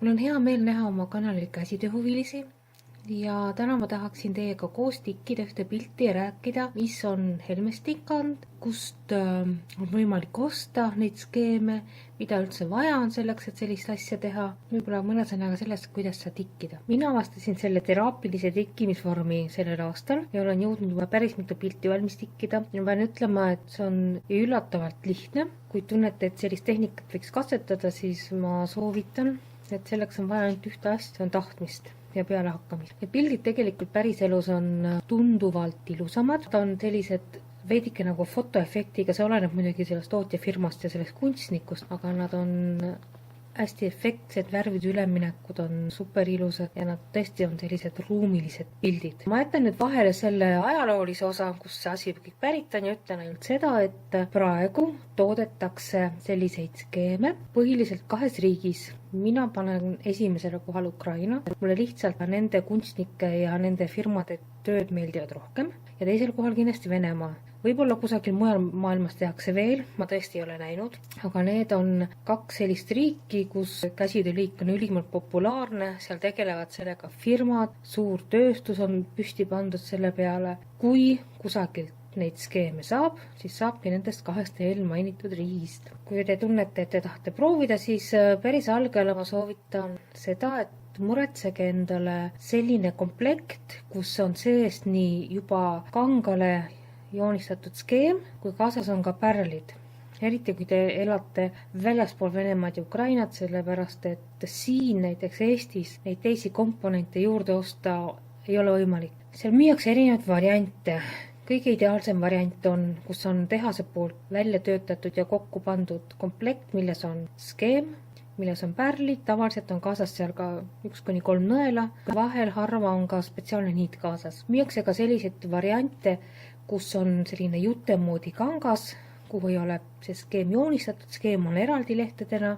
Mul on hea meel näha oma kanalil käsitööhuvilisi ja täna ma tahaksin teiega koos tikkida ühte pilti ja rääkida, mis on helmestikand, kust on võimalik osta neid skeeme, mida üldse vaja on selleks, et sellist asja teha. Võib-olla mõne sõnaga sellest, kuidas seda tikkida. Mina avastasin selle teraapilise tikkimisvormi sellel aastal ja olen jõudnud juba päris mitu pilti valmis tikkida. Ja pean ütlema, et see on üllatavalt lihtne. Kui tunnete, et sellist tehnikat võiks katsetada, siis ma soovitan, et selleks on vaja ainult ühte asja, see on tahtmist ja pealehakkamist. Need pildid tegelikult päriselus on tunduvalt ilusamad. Ta on sellised veidike nagu fotoefektiga, see oleneb muidugi sellest tootjafirmast ja sellest kunstnikust, aga nad on hästi efektsed, värvide üleminekud on super ilusad ja nad tõesti on sellised ruumilised pildid. Ma jätan nüüd vahele selle ajaloolise osa, kus see asi kõik pärit on ja ütlen ainult seda, et praegu toodetakse selliseid skeeme põhiliselt 2 riigis. Mina panen esimesele kohal Ukraina. Mulle lihtsalt nende kunstnike ja nende firmade tööd meeldivad rohkem ja teisel kohal kindlasti Venemaa. Võib-olla kusagil mujal maailmas tehakse veel, ma tõesti ei ole näinud, aga need on 2 sellist riiki, kus käsitööliik on ülimalt populaarne, seal tegelevad sellega firmad, suur tööstus on püsti pandud selle peale. Kui kusagilt neid skeeme saab, siis saabki nendest 2 eelmainitud riigist. Kui te tunnete, et te tahate proovida, siis päris algajale ma soovitan seda, et muretsege endale selline komplekt, kus on sees nii juba kangale joonistatud skeem, kui kaasas on ka pärlid. Eriti kui te elate väljaspool Venemaad ja Ukrainat, sellepärast et siin näiteks Eestis neid teisi komponente juurde osta ei ole võimalik. Seal müüakse erinevaid variante. Kõige ideaalsem variant on, kus on tehase poolt välja töötatud ja kokku pandud komplekt, milles on skeem, milles on pärlid, tavaliselt on kaasas seal ka 1-3 nõela, vahel harva on ka spetsiaalne niit kaasas. Müüakse ka selliseid variante, kus on selline jutemoodi kangas, kuhu ei ole see skeem joonistatud, skeem on eraldi lehtedena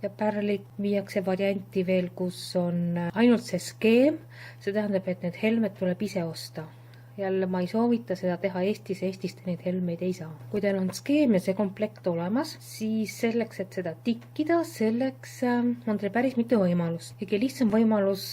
ja pärlid viiakse varianti veel, kus on ainult see skeem, see tähendab, et need helmed tuleb ise osta. Jälle ma ei soovita seda teha Eestis, Eestist neid helmeid ei saa. Kui teil on skeem ja see komplekt olemas, siis selleks, et seda tikkida, selleks on teil päris mitu võimalust. Kõige lihtsam võimalus,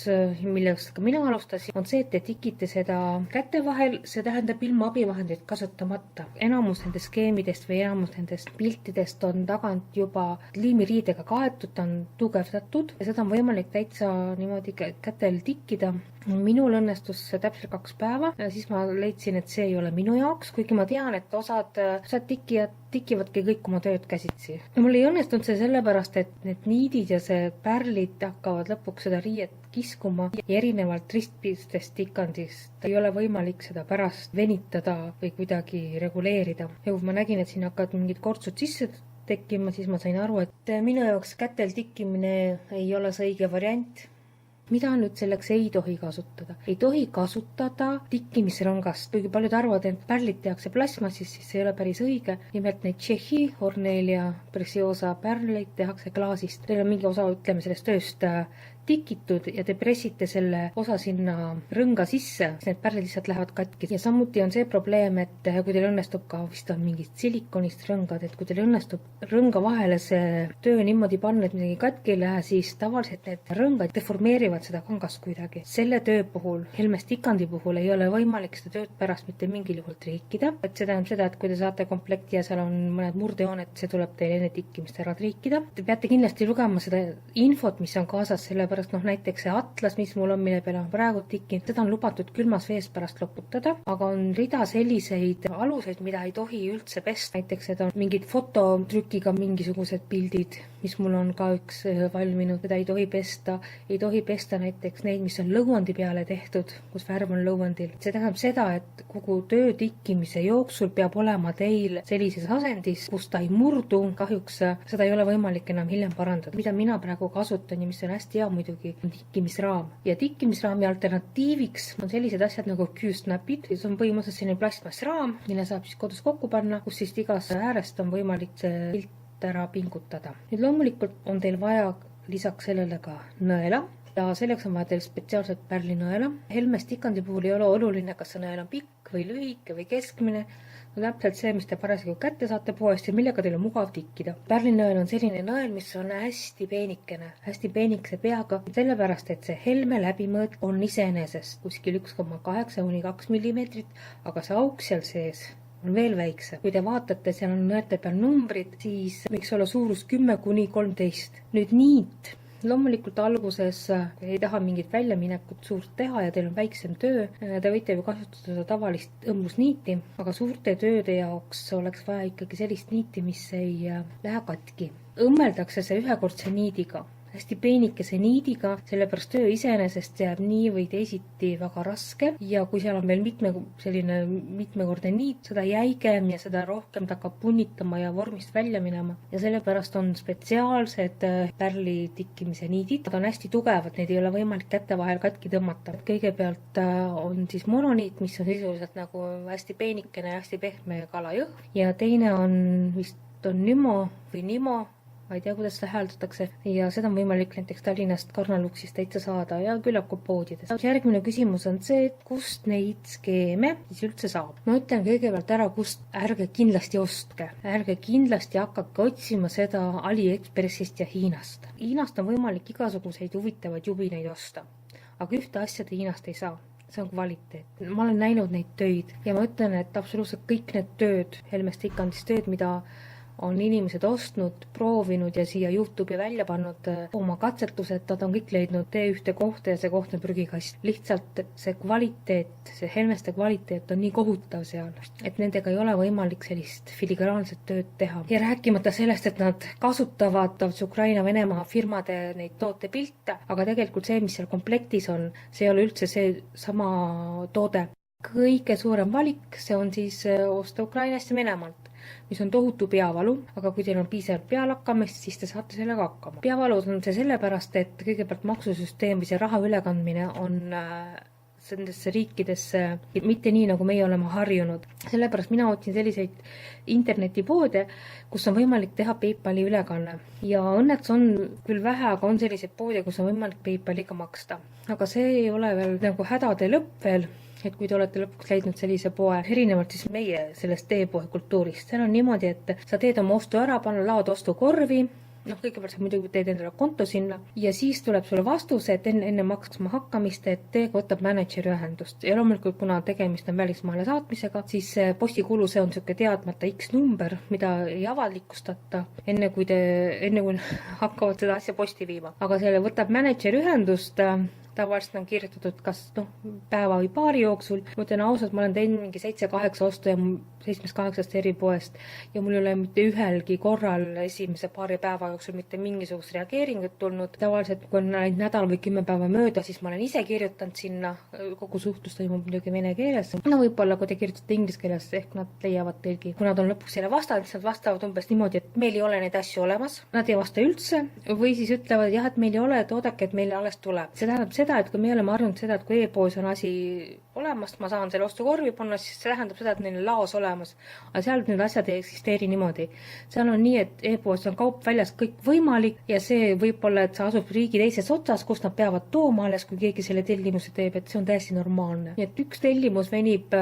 millest ka mina alustasin, on see, et te tikite seda käte vahel, see tähendab ilma abivahendeid kasutamata. Enamus nendest skeemidest või enamus nendest piltidest on tagant juba liimiriidega kaetud, ta on tugevdatud ja seda on võimalik täitsa niimoodi kätel tikkida. Minul õnnestus täpselt 2 päeva ja siis ma leidsin, et see ei ole minu jaoks, kuigi ma tean, et osad tikkijad tikivadki kõik oma tööd käsitsi. Ja mul ei õnnestunud see sellepärast, et need niidid ja see pärlid hakkavad lõpuks seda riiet kiskuma ja erinevalt ristpistest tikandist ei ole võimalik seda pärast venitada või kuidagi reguleerida. Ja kui ma nägin, et siin hakkavad mingid kortsud sisse tekkima, siis ma sain aru, et minu jaoks kätel tikkimine ei ole see õige variant. Mida nüüd selleks ei tohi kasutada? Ei tohi kasutada tikkimisrõngast. Kuigi paljud arvavad, et pärlid tehakse plasmassis, siis see ei ole päris õige. Nimelt neid Tšehhi Ornelia Preciosa pärleid tehakse klaasist. Teil on mingi osa, ütleme, sellest tööst tikitud ja te pressite selle osa sinna rõnga sisse, need pärlid lihtsalt lähevad katki. Ja samuti on see probleem, et kui teil õnnestub ka vist on mingid silikonist rõngad, et kui teil õnnestub rõnga vahele see töö niimoodi panna, et midagi katki ei lähe, siis tavaliselt need rõngad deformeerivad seda kangast kuidagi. Selle töö puhul, helmestikandi puhul ei ole võimalik seda tööd pärast mitte mingil juhul triikida. Et see tähendab seda, et kui te saate komplekti ja seal on mõned murdejooned, see tuleb teil enne tikkimist ära triikida. Te peate kindlasti lugema seda infot, mis on kaasas, sellepärast näiteks see atlas, mis mul on, mille peale on praegu tikkinud, seda on lubatud külmas vees pärast loputada, aga on rida selliseid aluseid, mida ei tohi üldse pesta. Näiteks seda on mingid fototrükiga mingisugused pildid, mis mul on ka üks valminud, seda ei tohi pesta näiteks neid, mis on lõuandi peale tehtud, kus värv on lõuandil. See tähendab seda, et kogu töö tikkimise jooksul peab olema teil sellises asendis, kus ta ei murdu. Kahjuks seda ei ole võimalik enam hiljem parandada. Mida mina praegu kasutan ja mis on hästi hea muidugi, on tikkimisraam. Ja tikkimisraami alternatiiviks on sellised asjad nagu Q-snapid. See on põhimõtteliselt selline plastmassraam, mille saab siis kodus kokku panna, kus siis igast äärest on võimalik see pilt ära pingutada. Nüüd loomulikult on teil vaja lisaks sellele ka nõela. Ja selleks on vaja teil spetsiaalset pärlinõela. Helmestikandi puhul ei ole oluline, kas see nõel on pikk või lühike või keskmine. on täpselt see, mis te parasjagu kätte saate poest ja millega teil on mugav tikkida. Pärlinõel on selline nõel, mis on hästi peenikene, hästi peenikese peaga, sellepärast, et see helme läbimõõt on iseenesest kuskil 1,8–2 millimeetrit, aga see auk seal sees on veel väikse. Kui te vaatate, seal on nõete peal numbrid, siis võiks olla suurus 10–13. Nüüd niit. Loomulikult alguses ei taha mingit väljaminekut suurt teha ja teil on väiksem töö. Te võite ju kasutada tavalist õmblusniiti, aga suurte tööde jaoks oleks vaja ikkagi sellist niiti, mis ei lähe katki. Õmmeldakse see ühekordse niidiga, hästi peenikese niidiga, sellepärast töö iseenesest jääb nii või teisiti väga raske ja kui seal on veel mitmekordne niit, seda jäigem ja seda rohkem ta hakkab punnitama ja vormist välja minema ja sellepärast on spetsiaalsed pärli tikkimise niidid. Nad on hästi tugevad, neid ei ole võimalik käte vahel katki tõmmata. Kõigepealt on siis mononiit, mis on sisuliselt nagu hästi peenikene ja hästi pehme kalajõhv ja teine on vist Nymo või Nimo, ma ei tea, kuidas seda hääldatakse ja seda on võimalik näiteks Tallinnast Karnaluksist täitsa saada ja küllap ka poodides. Järgmine küsimus on see, et kust neid skeeme siis üldse saab. Ma ütlen kõigepealt ära, kust ärge kindlasti ostke. Ärge kindlasti hakake otsima seda AliExpressist ja Hiinast. Hiinast on võimalik igasuguseid huvitavaid jubineid osta, aga ühte asja te Hiinast ei saa. See on kvaliteet. Ma olen näinud neid töid ja ma ütlen, et absoluutselt kõik need tööd, Helme Stikandis tööd, mida on inimesed ostnud, proovinud ja siia YouTube'i välja pannud oma katsetused, nad on kõik leidnud tee ühte kohta ja see koht on prügikast. Lihtsalt see kvaliteet, see Helmeste kvaliteet on nii kohutav seal, et nendega ei ole võimalik sellist filigraanset tööd teha. Ja rääkimata sellest, et nad kasutavad Ukraina-Venemaa firmade neid tootepilte, aga tegelikult see, mis seal komplektis on, see ei ole üldse see sama toode. Kõige suurem valik, see on siis osta Ukrainast ja Venemaalt, mis on tohutu peavalu, aga kui teil on piisavalt pealakkamist, siis te saate sellega hakkama. Peavalud on see sellepärast, et kõigepealt maksusüsteem või see raha ülekandmine on nendesse riikidesse mitte nii, nagu meie oleme harjunud. Sellepärast mina otsin selliseid internetipoode, kus on võimalik teha PayPali ülekanne. Ja õnneks on küll vähe, aga on selliseid poode, kus on võimalik PayPaliga maksta. Aga see ei ole veel nagu hädade lõpp veel, et kui te olete lõpuks leidnud sellise poe, erinevalt siis meie sellest teepoe kultuurist. Seal on niimoodi, et sa teed oma ostu ära, panna laod ostukorvi, kõigepealt sa muidugi teed endale konto sinna ja siis tuleb sulle vastus, et enne maksma hakkamist, et teiega võtab mänedžeri ühendust. Ja loomulikult, kuna tegemist on välismaale saatmisega, siis postikulu, see on selline teadmata X number, mida ei avalikustata enne kui hakkavad seda asja posti viima. Aga selle võtab mänedžeri ühendust, tavaliselt on kirjutatud kas päeva või paari jooksul. Ma ütlen ausalt, ma olen teinud mingi 7-8 ostu ja 7-8 eri poest ja mul ei ole mitte ühelgi korral esimese paari päeva jooksul mitte mingisugust reageeringut tulnud. Tavaliselt, kui on nädal või 10 päeva mööda, siis ma olen ise kirjutanud sinna, kogu suhtlus toimub muidugi vene keeles. Võib-olla, kui te kirjutate inglise keeles, ehk nad leiavad teilgi. Kui nad on lõpuks selle vastanud, siis nad vastavad umbes niimoodi, et meil ei ole neid asju olemas. Nad ei vasta üldse või siis ütlevad, jah, et meil ei ole, et oodake, et meile alles tuleb. See tähendab seda, et kui me oleme arvanud seda, et kui e-poes on asi olemas, ma saan selle ostukorvi panna, siis see tähendab seda, et neil on laos olemas. Aga seal need asjad ei eksisteeri niimoodi. Seal on nii, et e-poes on kaup väljas kõik võimalik ja see võib-olla, et sa asub riigi teises otsas, kus nad peavad tooma alles, kui keegi selle tellimuse teeb, et see on täiesti normaalne. Nii et üks tellimus venib,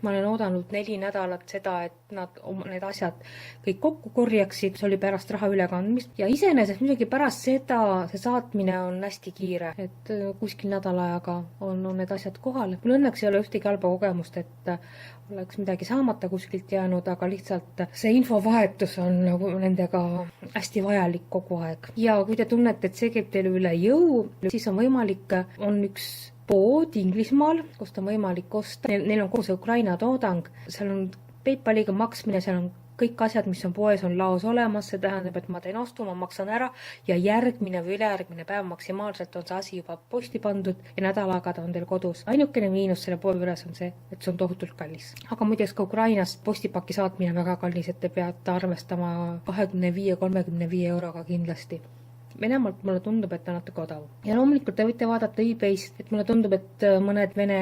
ma olen oodanud 4 nädalat seda, et nad need asjad kõik kokku korjaksid, see oli pärast raha ülekandmist ja iseenesest muidugi pärast seda see saatmine on hästi kiire, et kuskil nädala ajaga on need asjad kohal. Mul õnneks ei ole ühtegi halba kogemust, et oleks midagi saamata kuskilt jäänud, aga lihtsalt see infovahetus on nagu nendega hästi vajalik kogu aeg. Ja kui te tunnete, et see käib teile üle jõu, siis on võimalik, on üks pood Inglismaal, kust on võimalik osta. Neil on kogu see Ukraina toodang, seal on PayPaliga maksmine, seal on kõik asjad, mis on poes, on laos olemas, see tähendab, et ma teen ostu, ma maksan ära ja järgmine või ülejärgmine päev maksimaalselt on see asi juba posti pandud ja nädalaga ta on teil kodus. Ainukene miinus selle poe juures on see, et see on tohutult kallis. Aga muideks ka Ukrainast postipaki saatmine on väga kallis, et te peate arvestama 25-35 euroga kindlasti. Venemaalt mulle tundub, et on natuke odav. Ja loomulikult te võite vaadata eBay'st, et mulle tundub, et mõned vene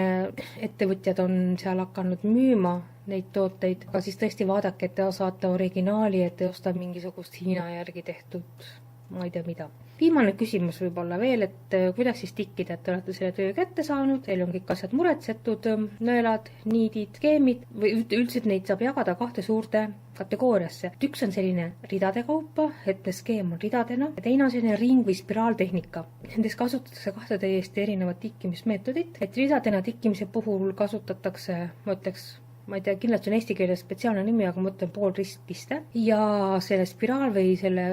ettevõtjad on seal hakanud müüma neid tooteid, aga siis tõesti vaadake, et te saate originaali, et te osta mingisugust Hiina järgi tehtud ma ei tea mida. Viimane küsimus võib olla veel, et kuidas siis tikkida, et te olete selle töö kätte saanud, teil on kõik asjad muretsetud, nõelad, niidid, skeemid või üldiselt neid saab jagada 2 suurde kategooriasse. Üks on selline ridade kaupa, et skeem on ridadena ja teine on selline ring- või spiraaltehnika. Nendes kasutatakse 2 täiesti erinevat tikkimismeetodit, et ridadena tikkimise puhul kasutatakse, ma ütleks, ma ei tea, kindlasti on eesti keeles spetsiaalne nimi, aga ma ütlen poolristpiste ja selle spiraal või selle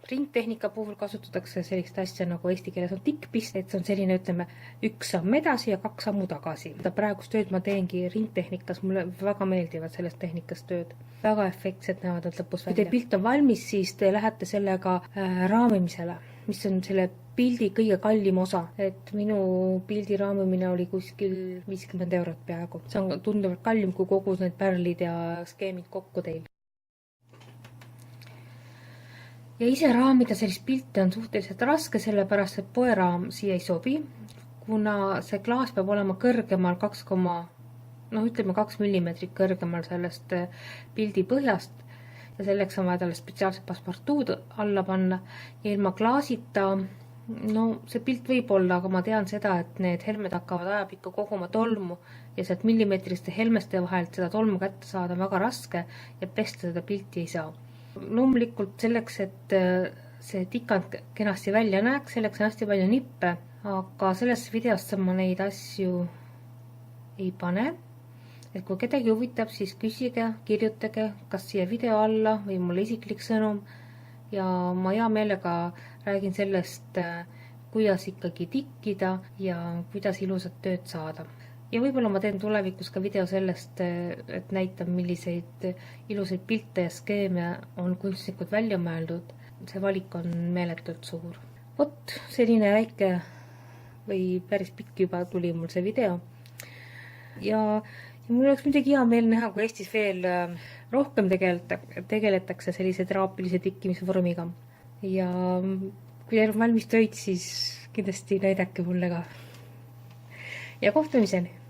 ringtehnika puhul kasutatakse sellist asja nagu eesti keeles on tikkpist, et see on selline, ütleme, 1 samm edasi ja 2 sammu tagasi. Praegust tööd ma teengi ringtehnikas, mulle väga meeldivad sellest tehnikast tööd. Väga efektsed näevad nad lõpus välja. Kui teie pilt on valmis, siis te lähete sellega raamimisele, mis on selle pildi kõige kallim osa, et minu pildi raamimine oli kuskil 50 eurot peaaegu. See on tunduvalt kallim kui kogu need pärlid ja skeemid kokku teil. Ja ise raamida sellist pilte on suhteliselt raske, sellepärast et poeraam siia ei sobi, kuna see klaas peab olema kõrgemal 2 millimeetrit kõrgemal sellest pildi põhjast ja selleks on vaja talle spetsiaalset passepartuud alla panna ja ilma klaasita, see pilt võib olla, aga ma tean seda, et need helmed hakkavad ajapikku koguma tolmu ja sealt millimeetriste helmeste vahelt seda tolmu kätte saada on väga raske ja pesta seda pilti ei saa. Loomulikult selleks, et see tikand kenasti välja näeks, selleks on hästi palju nippe, aga sellest videost ma neid asju ei pane. Et kui kedagi huvitab, siis küsige, kirjutage, kas siia video alla või mulle isiklik sõnum ja ma hea meelega räägin sellest, kuidas ikkagi tikkida ja kuidas ilusat tööd saada. Ja võib-olla ma teen tulevikus ka video sellest, et näitan, milliseid ilusaid pilte ja skeeme on kunstnikud välja mõeldud. See valik on meeletult suur. Vot, selline väike või päris pikk juba tuli mul see video. Ja mul oleks midagi hea meel näha, kui Eestis veel rohkem tegeletakse sellise teraapilise tikkimise vormiga. Ja kui teil on valmis töid, siis kindlasti näidake mulle ka. Ja kohtumiseni!